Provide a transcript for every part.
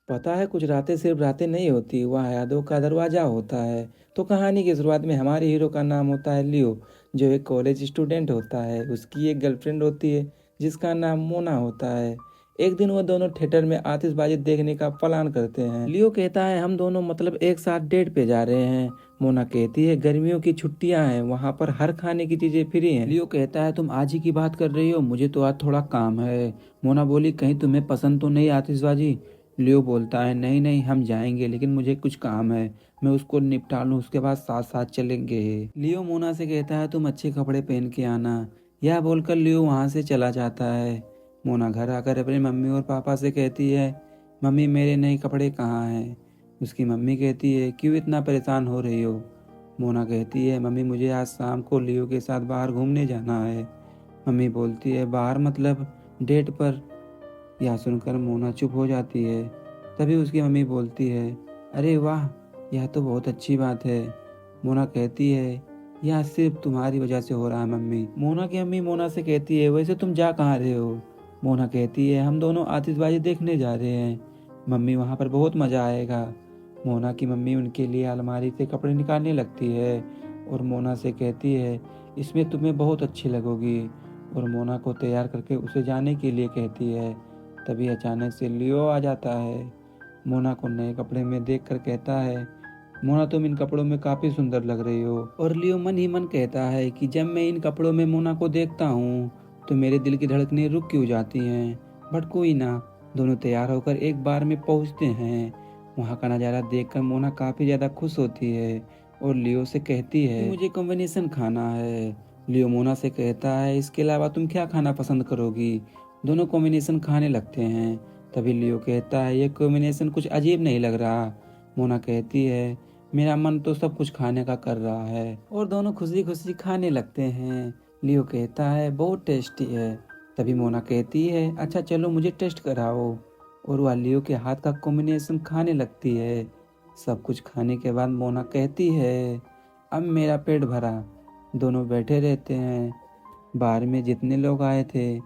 पता है कुछ रातें सिर्फ रातें नहीं होती, वह यादों का दरवाजा होता है। तो कहानी की शुरुआत में हमारे हीरो का नाम होता है लियो, जो एक कॉलेज स्टूडेंट होता है। उसकी एक गर्लफ्रेंड होती है जिसका नाम मोना होता है। एक दिन वो दोनों थिएटर में आतिशबाजी देखने का प्लान करते हैं। लियो कहता है हम दोनों मतलब एक साथ डेट पे जा रहे हैं। मोना कहती है गर्मियों की छुट्टियां हैं, वहाँ पर हर खाने की चीजें फ्री हैं। लियो कहता है तुम आज ही की बात कर रही हो, मुझे तो आज थोड़ा काम है। मोना बोली कहीं तुम्हें पसंद तो नहीं आतिशबाजी। लियो बोलता है नहीं नहीं हम जाएंगे, लेकिन मुझे कुछ काम है, मैं उसको निपटा लूँ, उसके बाद साथ साथ चलेंगे। लियो मोना से कहता है तुम अच्छे कपड़े पहन के आना। यह बोलकर लियो वहाँ से चला जाता है। मोना घर आकर अपनी मम्मी और पापा से कहती है मम्मी मेरे नए कपड़े कहाँ हैं। उसकी मम्मी कहती है क्यों इतना परेशान हो रही हो। मोना कहती है मम्मी मुझे आज शाम को लियो के साथ बाहर घूमने जाना है। मम्मी बोलती है बाहर मतलब डेट पर। यह सुनकर मोना चुप हो जाती है। तभी उसकी मम्मी बोलती है अरे वाह, यह तो बहुत अच्छी बात है। मोना कहती है यह सिर्फ तुम्हारी वजह से हो रहा है मम्मी। मोना की मम्मी मोना से कहती है वैसे तुम जा कहाँ रहे हो। मोना कहती है हम दोनों आतिशबाजी देखने जा रहे हैं मम्मी, वहाँ पर बहुत मजा आएगा। मोना की मम्मी उनके लिए अलमारी से कपड़े निकालने लगती है और मोना से कहती है इसमें तुम्हें बहुत अच्छी लगोगी, और मोना को तैयार करके उसे जाने के लिए कहती है। तभी अचानक से लियो आ जाता है। मोना को नए कपड़े में देखकर कहता है मोना तुम इन कपड़ों में काफी सुंदर लग रही हो। और लियो मन ही मन कहता है कि जब मैं इन कपड़ों में मोना को देखता हूँ तो मेरे दिल की धड़कनें रुक क्यों जाती हैं। बट कोई ना, दोनों तैयार होकर एक बार में पहुँचते हैं। वहाँ का नज़ारा देखकर मोना काफी ज्यादा खुश होती है और लियो से कहती है कि मुझे कॉम्बिनेशन खाना है। लियो मोना से कहता है इसके अलावा तुम क्या खाना पसंद करोगी। दोनों कॉम्बिनेशन खाने लगते हैं। तभी लियो कहता है ये कॉम्बिनेशन कुछ अजीब नहीं लग रहा। मोना कहती है मेरा मन तो सब कुछ खाने का कर रहा है, और दोनों खुशी खुशी खाने लगते हैं। लियो कहता है बहुत टेस्टी है। तभी मोना कहती है अच्छा चलो मुझे टेस्ट कराओ, और वह लियो के हाथ का कॉम्बिनेशन खाने लगती है। सब कुछ खाने के बाद मोना कहती है अब मेरा पेट भरा। दोनों बैठे रहते हैं। बाहर में जितने लोग आए थे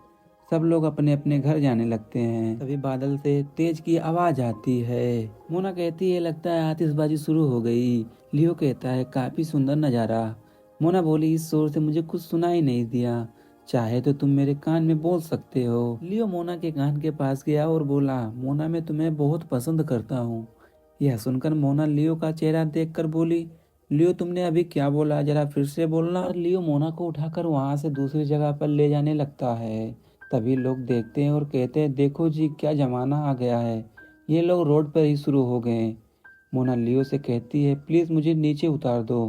सब लोग अपने अपने घर जाने लगते हैं। तभी बादल से तेज की आवाज आती है। मोना कहती है लगता है आतिशबाजी शुरू हो गई। लियो कहता है काफी सुंदर नजारा। मोना बोली इस शोर से मुझे कुछ सुनाई नहीं दिया, चाहे तो तुम मेरे कान में बोल सकते हो। लियो मोना के कान के पास गया और बोला मोना मैं तुम्हें बहुत पसंद करता हूँ। यह सुनकर मोना लियो का चेहरा देखकर बोली लियो तुमने अभी क्या बोला, जरा फिर से बोलना। और लियो मोना को उठाकर वहां से दूसरी जगह पर ले जाने लगता है। तभी लोग देखते हैं और कहते हैं देखो जी क्या जमाना आ गया है, ये लोग रोड पर ही शुरू हो गए। मोना लियो से कहती है प्लीज मुझे नीचे उतार दो,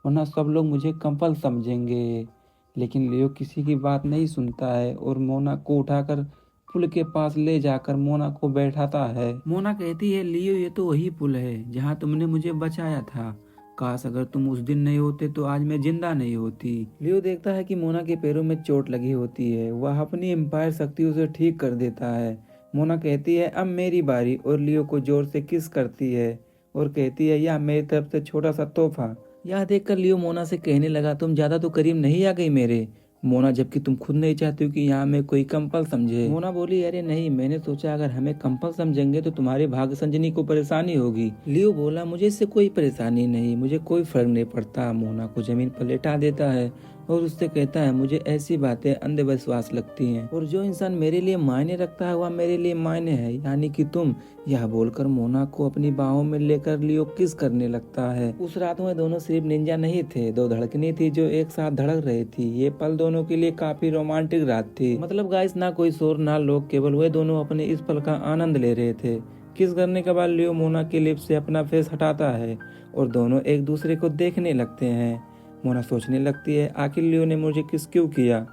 वरना सब लोग मुझे कंपल समझेंगे। लेकिन लियो किसी की बात नहीं सुनता है और मोना को उठाकर पुल के पास ले जाकर मोना को बैठाता है। मोना कहती है लियो ये तो वही पुल है जहाँ तुमने मुझे बचाया था, काश अगर तुम उस दिन नहीं होते तो आज मैं जिंदा नहीं होती। लियो देखता है कि मोना के पैरों में चोट लगी होती है, वह अपनी एम्पायर शक्ति उसे ठीक कर देता है। मोना कहती है अब मेरी बारी, और लियो को जोर से किस करती है और कहती है यह मेरी तरफ से छोटा सा तोहफा। यह देखकर लियो मोना से कहने लगा तुम ज्यादा तो करीब नहीं आ गई मेरे। मोना जबकि तुम खुद नहीं चाहती हो कि यहाँ में कोई कंपल समझे। मोना बोली अरे नहीं, मैंने सोचा अगर हमें कंपल समझेंगे तो तुम्हारे भाग्य संजनी को परेशानी होगी। लियो बोला मुझे इससे कोई परेशानी नहीं, मुझे कोई फर्क नहीं पड़ता। मोना को जमीन पर लेटा देता है और उससे कहता है मुझे ऐसी बातें अंधविश्वास लगती हैं, और जो इंसान मेरे लिए मायने रखता है वह मेरे लिए मायने है, यानी कि तुम। यह बोलकर मोना को अपनी बाहों में लेकर लियो किस करने लगता है। उस रात में दोनों सिर्फ निंजा नहीं थे, दो धड़कनें थी जो एक साथ धड़क रही थी। ये पल दोनों के लिए काफी रोमांटिक रात थी। मतलब गाइस ना कोई शोर ना लोग, केवल वे दोनों अपने इस पल का आनंद ले रहे थे। किस करने के बाद लियो मोना के लिप्स से अपना फेस हटाता है और दोनों एक दूसरे को देखने लगते हैं। मोना सोचने लगती है आखिर लियो ने मुझे किस क्यों किया,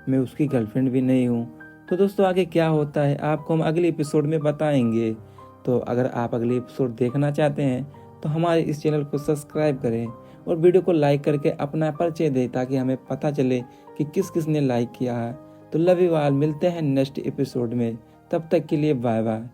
मैं उसकी गर्लफ्रेंड भी नहीं हूँ। तो दोस्तों आगे क्या होता है आपको हम अगले एपिसोड में बताएंगे। तो अगर आप अगले एपिसोड देखना चाहते हैं तो हमारे इस चैनल को सब्सक्राइब करें और वीडियो को लाइक करके अपना परिचय दें, ताकि हमें पता चले कि किस किस ने लाइक किया है। तो लव यू ऑल, मिलते हैं नेक्स्ट एपिसोड में, तब तक के लिए बाय बाय।